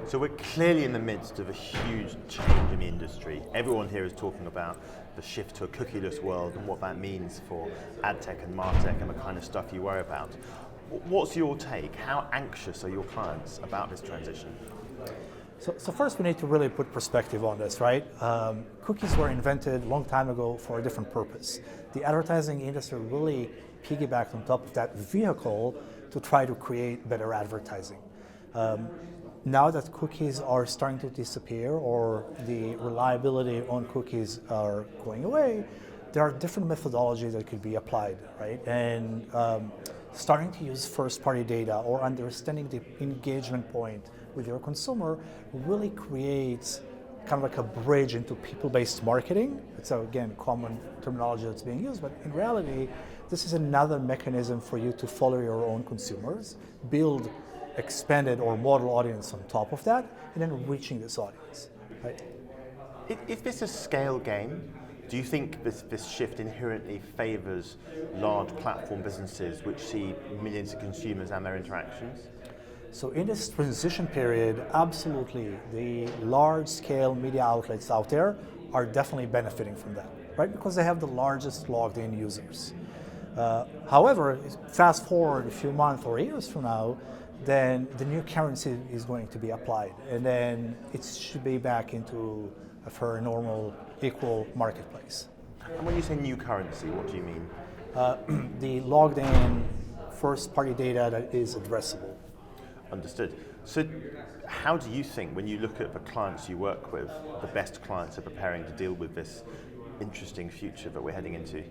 So we're clearly in the midst of a huge change in the industry. Everyone here is talking about the shift to a cookieless world and what that means for ad tech and martech and the kind of stuff you worry about. What's your take? How anxious are your clients about this transition? So first we need to really put perspective on this, right? Cookies were invented a long time ago for a different purpose. The advertising industry really piggybacked on top of that vehicle to try to create better advertising. Now that cookies are starting to disappear or the reliability on cookies are going away, there are different methodologies that could be applied, right? And starting to use first-party data or understanding the engagement point with your consumer really creates kind of like a bridge into people-based marketing. It's again common terminology that's being used, but in reality, this is another mechanism for you to follow your own consumers, build expanded or model audience on top of that, and then reaching this audience. Right? Is this a scale game? Do you think this shift inherently favors large platform businesses which see millions of consumers and their interactions? So in this transition period, absolutely, the large-scale media outlets out there are definitely benefiting from that, right? Because they have the largest logged-in users. However, fast forward a few months or years from now, then the new currency is going to be applied, and then it should be back into a fair, normal, equal marketplace. And when you say new currency, what do you mean? The logged-in first-party data that is addressable. Understood. So how do you think, when you look at the clients you work with, the best clients are preparing to deal with this interesting future that we're heading into?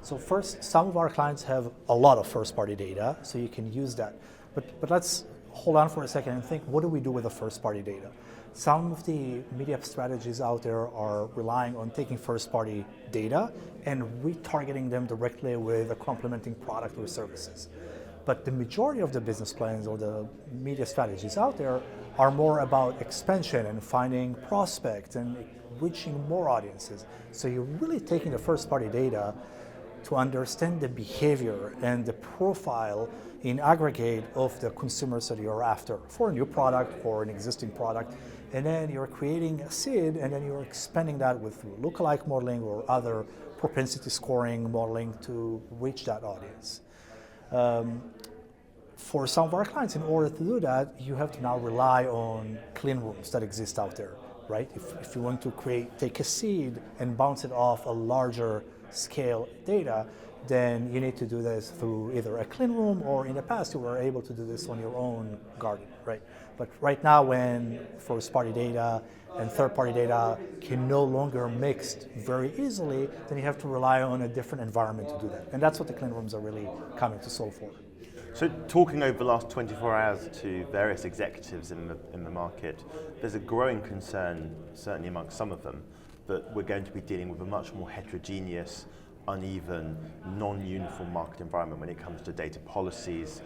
So first, some of our clients have a lot of first-party data, so you can use that. But let's hold on for a second and think, what do we do with the first-party data? Some of the media strategies out there are relying on taking first-party data and retargeting them directly with a complementing product or services. But the majority of the business plans or the media strategies out there are more about expansion and finding prospects and reaching more audiences. So you're really taking the first-party data to understand the behavior and the profile in aggregate of the consumers that you're after for a new product or an existing product. And then you're creating a seed, and then you're expanding that with lookalike modeling or other propensity scoring modeling to reach that audience. For some of our clients, in order to do that, you have to now rely on clean rooms that exist out there, right? If you want to take a seed and bounce it off a larger scale data, then you need to do this through either a clean room, or in the past you were able to do this on your own garden, right? But right now, when first-party data and third-party data can no longer mix very easily, then you have to rely on a different environment to do that. And that's what the clean rooms are really coming to solve for. So talking over the last 24 hours to various executives in the market, there's a growing concern, certainly amongst some of them, that we're going to be dealing with a much more heterogeneous, uneven, non-uniform market environment when it comes to data policies,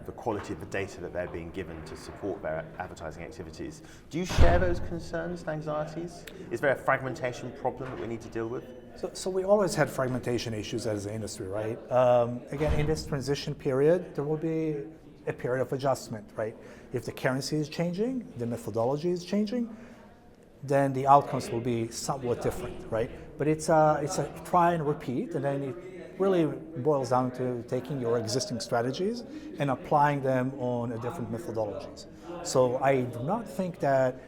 the quality of the data that they're being given to support their advertising activities. Do you share those concerns and anxieties? Is there a fragmentation problem that we need to deal with? So we always had fragmentation issues as an industry, right? Again, in this transition period, there will be a period of adjustment, right? If the currency is changing, the methodology is changing, then the outcomes will be somewhat different, right? But it's a try and repeat, and then it really boils down to taking your existing strategies and applying them on different methodologies. So I do not think that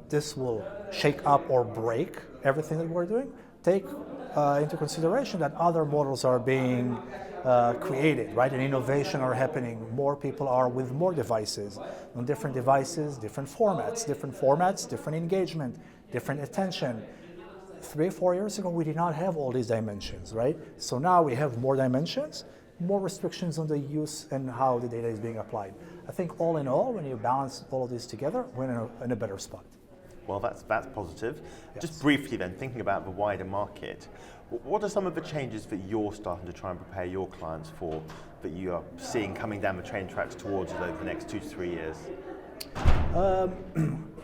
this will shake up or break everything that we're doing. Take into consideration that other models are being created, right? And innovation are happening. More people are with more devices. On different devices, different formats, different engagement, different attention. 3 or 4 years ago, we did not have all these dimensions, right? So now we have more dimensions, more restrictions on the use and how the data is being applied. I think all in all, when you balance all of this together, we're in a better spot. Well, that's positive. Yes. Just briefly then, thinking about the wider market, what are some of the changes that you're starting to try and prepare your clients for, that you are seeing coming down the train tracks towards us over the next 2 to 3 years?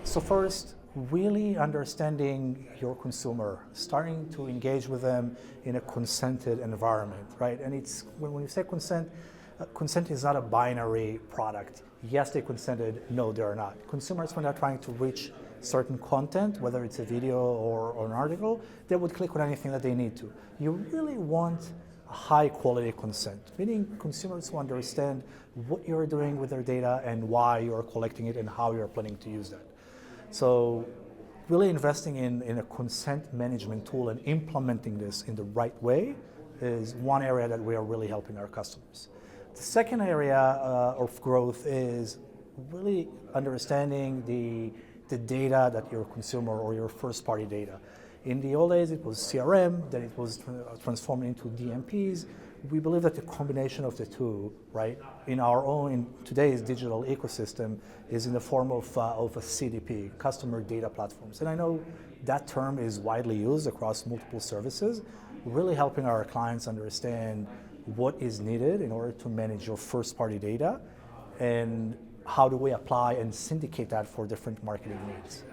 So first, really understanding your consumer, starting to engage with them in a consented environment, right? And it's when you say consent, consent is not a binary product. Yes, they consented. No, they are not. Consumers, when they're trying to reach certain content, whether it's a video or an article, they would click on anything that they need to. You really want a high quality consent, meaning consumers who understand what you're doing with their data and why you're collecting it and how you're planning to use that. So really investing in a consent management tool and implementing this in the right way is one area that we are really helping our customers. The second area of growth is really understanding the data that your consumer or your first-party data. In the old days, it was CRM, then it was transformed into DMPs. We believe that the combination of the two, right, in today's digital ecosystem, is in the form of a CDP, customer data platforms. And I know that term is widely used across multiple services, really helping our clients understand what is needed in order to manage your first-party data, and how do we apply and syndicate that for different marketing needs.